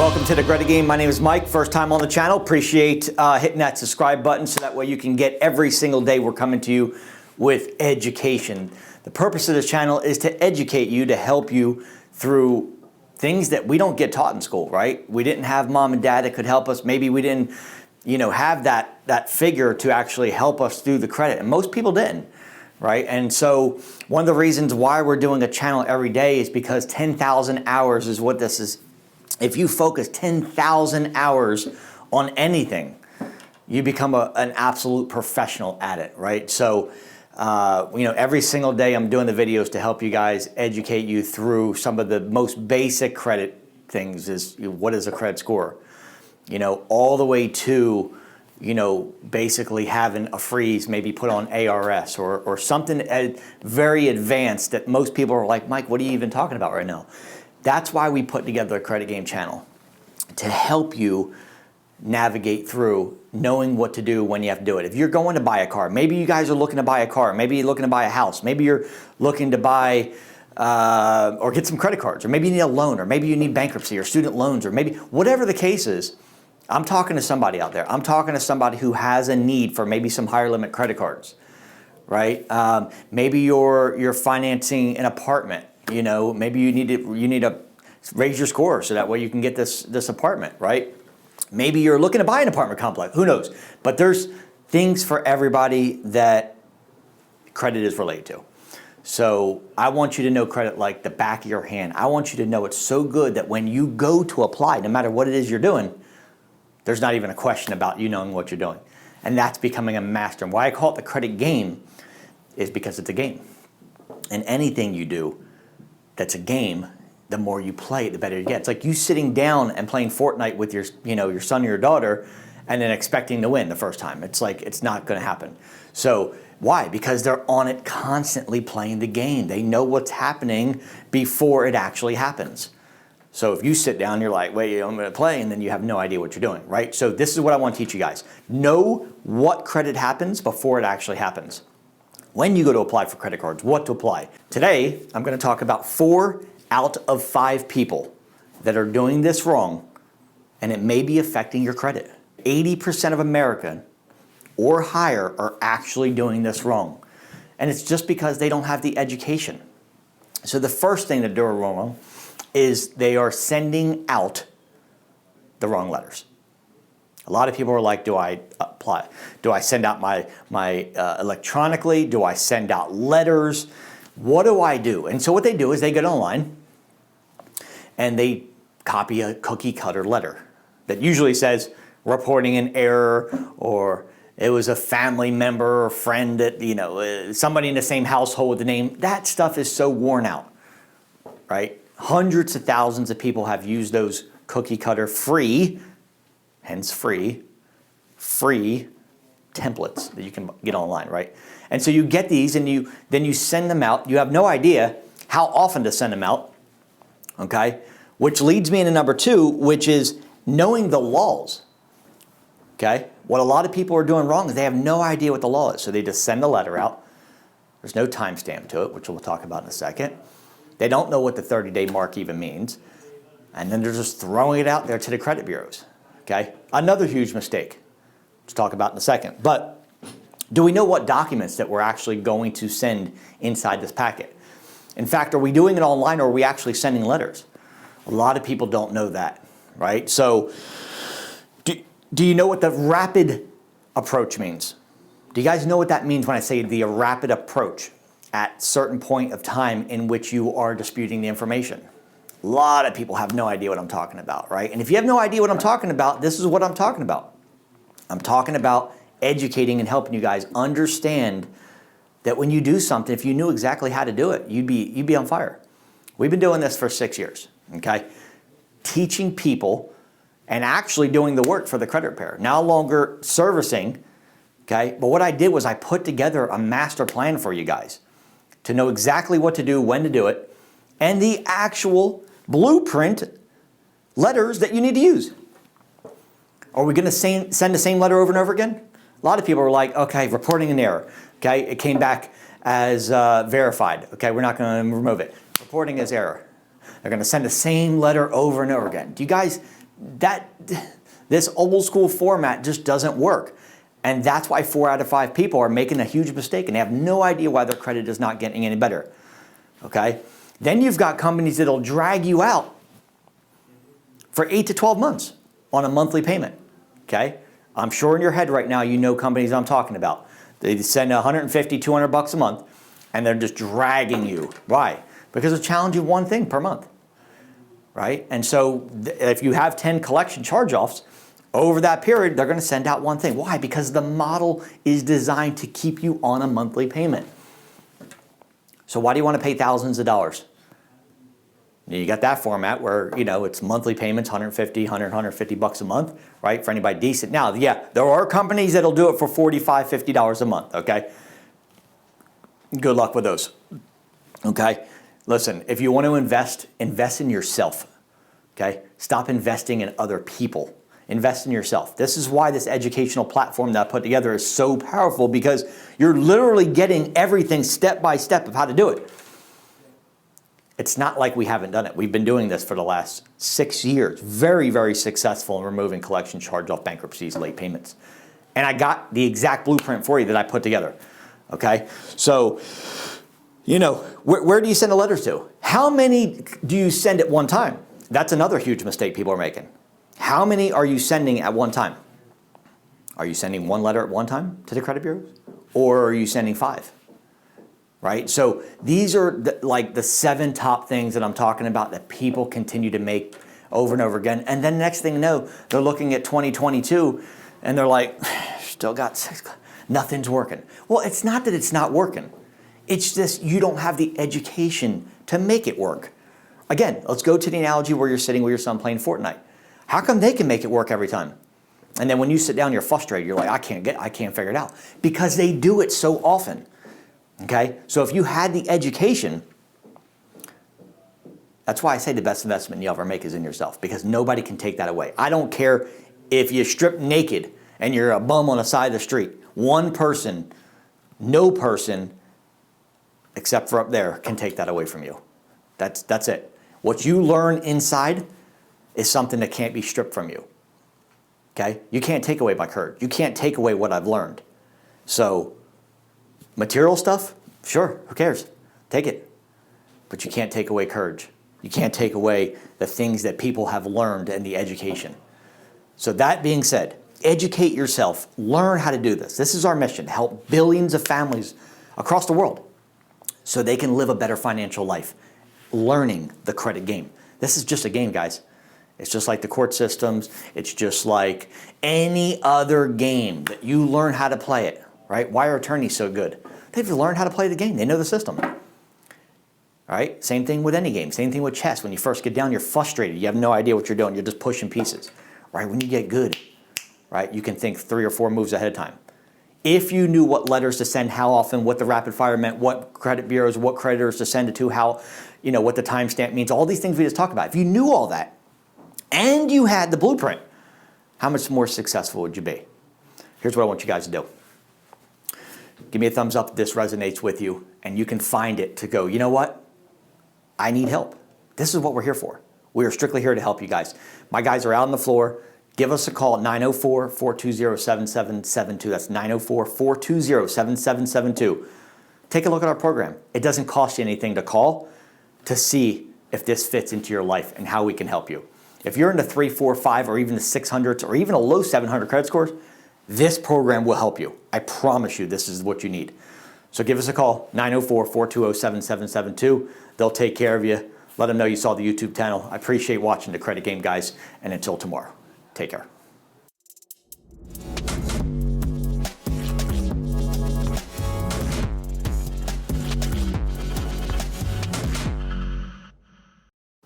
Welcome to the Credit Game. My name is Mike. First time on the channel. Appreciate hitting that subscribe button so that way you can get every single day we're coming to you with education. The purpose of this channel is to educate you, to help you through things that we don't get taught in school, right? We didn't have mom and dad that could help us. Maybe we didn't, have that figure to actually help us through the credit. And most people didn't, right? And so one of the reasons why we're doing a channel every day is because 10,000 hours is what this is. If you focus 10,000 hours on anything, you become an absolute professional at it, right? So, every single day I'm doing the videos to help you guys, educate you through some of the most basic credit things is what is a credit score? All the way to, basically having a freeze maybe put on ARS or something very advanced that most people are like, Mike, what are you even talking about right now? That's why we put together a Credit Game channel, to help you navigate through knowing what to do when you have to do it. If you're going to buy a car, maybe you guys are looking to buy a car, maybe you're looking to buy a house, maybe you're looking to buy or get some credit cards, or maybe you need a loan, or maybe you need bankruptcy or student loans, or maybe whatever the case is, I'm talking to somebody out there. I'm talking to somebody who has a need for maybe some higher limit credit cards, right? Maybe you're financing an apartment. Maybe you need to raise your score so that way you can get this apartment, right? Maybe you're looking to buy an apartment complex. Who knows? But there's things for everybody that credit is related to. So I want you to know credit like the back of your hand. I want you to know it's so good that when you go to apply, no matter what it is you're doing, there's not even a question about you knowing what you're doing. And that's becoming a master. And why I call it the credit game is because it's a game. And anything you do that's a game, the more you play it, the better you get. It's like you sitting down and playing Fortnite with your son or your daughter and then expecting to win the first time. It's like, it's not gonna happen. So why? Because they're on it constantly playing the game. They know what's happening before it actually happens. So if you sit down, you're like, wait, I'm gonna play, and then you have no idea what you're doing, right? So this is what I want to teach you guys. Know what credit happens before it actually happens. When you go to apply for credit cards, what to apply. Today, I'm going to talk about 4 out of 5 people that are doing this wrong, and it may be affecting your credit. 80% of American or higher are actually doing this wrong. And it's just because they don't have the education. So the first thing that they're wrong is they are sending out the wrong letters. A lot of people are like, do I apply? Do I send out my electronically? Do I send out letters? What do I do? And so what they do is they get online and they copy a cookie cutter letter that usually says reporting an error, or it was a family member or friend that, somebody in the same household with the name. That stuff is so worn out, right? Hundreds of thousands of people have used those cookie cutter hence free templates that you can get online, right? And so you get these and then you send them out. You have no idea how often to send them out, okay? Which leads me into number 2, which is knowing the laws, okay? What a lot of people are doing wrong is they have no idea what the law is. So they just send a letter out. There's no timestamp to it, which we'll talk about in a second. They don't know what the 30-day mark even means. And then they're just throwing it out there to the credit bureaus. Okay, another huge mistake, which we'll talk about in a second. But do we know what documents that we're actually going to send inside this packet? In fact, are we doing it online, or are we actually sending letters? A lot of people don't know that, right? So do you know what the rapid approach means? Do you guys know what that means when I say the rapid approach at certain point of time in which you are disputing the information? A lot of people have no idea what I'm talking about, right? And if you have no idea what I'm talking about, this is what I'm talking about. I'm talking about educating and helping you guys understand that when you do something, if you knew exactly how to do it, you'd be on fire. We've been doing this for 6 years, okay? Teaching people and actually doing the work for the credit repair. No longer servicing, okay? But what I did was I put together a master plan for you guys to know exactly what to do, when to do it, and the actual blueprint letters that you need to use. Are we going to send the same letter over and over again? A lot of people are like, okay, reporting an error. Okay, it came back as verified. Okay, we're not going to remove it. Reporting as error. They're going to send the same letter over and over again. Do you guys this old school format just doesn't work. And that's why 4 out of 5 people are making a huge mistake and they have no idea why their credit is not getting any better. Okay? Then you've got companies that'll drag you out for 8 to 12 months on a monthly payment. Okay? I'm sure in your head right now you know companies I'm talking about. They send $150, $200 a month and they're just dragging you. Why? Because they're challenging one thing per month. Right? And so if you have 10 collection charge-offs, over that period, they're going to send out one thing. Why? Because the model is designed to keep you on a monthly payment. So why do you want to pay thousands of dollars? You got that format where, you know, it's monthly payments, $150, $100, $150 a month, right? For anybody decent. Now, yeah, there are companies that'll do it for $45, $50 a month, okay? Good luck with those, okay? Listen, if you want to invest in yourself, okay? Stop investing in other people. Invest in yourself. This is why this educational platform that I put together is so powerful, because you're literally getting everything step by step of how to do it. It's not like we haven't done it. We've been doing this for the last 6 years. Very, very successful in removing collection charge-off, bankruptcies, late payments. And I got the exact blueprint for you that I put together. Okay? So, you know, where do you send the letters to? How many do you send at one time? That's another huge mistake people are making. How many are you sending at one time? Are you sending one letter at one time to the credit bureaus? Or are you sending 5? Right? So these are like the 7 top things that I'm talking about that people continue to make over and over again. And then next thing you know, they're looking at 2022 and they're like, still got 6, nothing's working. Well, it's not that it's not working. It's just you don't have the education to make it work. Again, let's go to the analogy where you're sitting with your son playing Fortnite. How come they can make it work every time? And then when you sit down, you're frustrated. You're like, I can't figure it out. Because they do it so often. Okay? So if you had the education, that's why I say the best investment you'll ever make is in yourself. Because nobody can take that away. I don't care if you strip naked and you're a bum on the side of the street. One person, no person, except for up there, can take that away from you. That's it. What you learn inside is something that can't be stripped from you. Okay? You can't take away my courage. You can't take away what I've learned. So, material stuff, sure, who cares? Take it. But you can't take away courage. You can't take away the things that people have learned and the education. So that being said, educate yourself. Learn how to do this. This is our mission, to help billions of families across the world so they can live a better financial life, learning the credit game. This is just a game, guys. It's just like the court systems. It's just like any other game that you learn how to play it, right? Why are attorneys so good? They've learned how to play the game. They know the system. All right? Same thing with any game. Same thing with chess. When you first get down, you're frustrated. You have no idea what you're doing. You're just pushing pieces. Right? When you get good, right, you can think 3 or 4 moves ahead of time. If you knew what letters to send, how often, what the rapid fire meant, what credit bureaus, what creditors to send it to, how, you know, what the timestamp means, all these things we just talked about. If you knew all that, and you had the blueprint, how much more successful would you be? Here's what I want you guys to do. Give me a thumbs up if this resonates with you, and you can find it to go, you know what? I need help. This is what we're here for. We are strictly here to help you guys. My guys are out on the floor. Give us a call at 904-420-7772. That's 904-420-7772. Take a look at our program. It doesn't cost you anything to call to see if this fits into your life and how we can help you. If you're in the 3, 4, 5, or even the 600s, or even a low 700 credit scores, this program will help you. I promise you this is what you need. So give us a call, 904-420-7772. They'll take care of you. Let them know you saw the YouTube channel. I appreciate watching the Credit Game, guys. And until tomorrow, take care.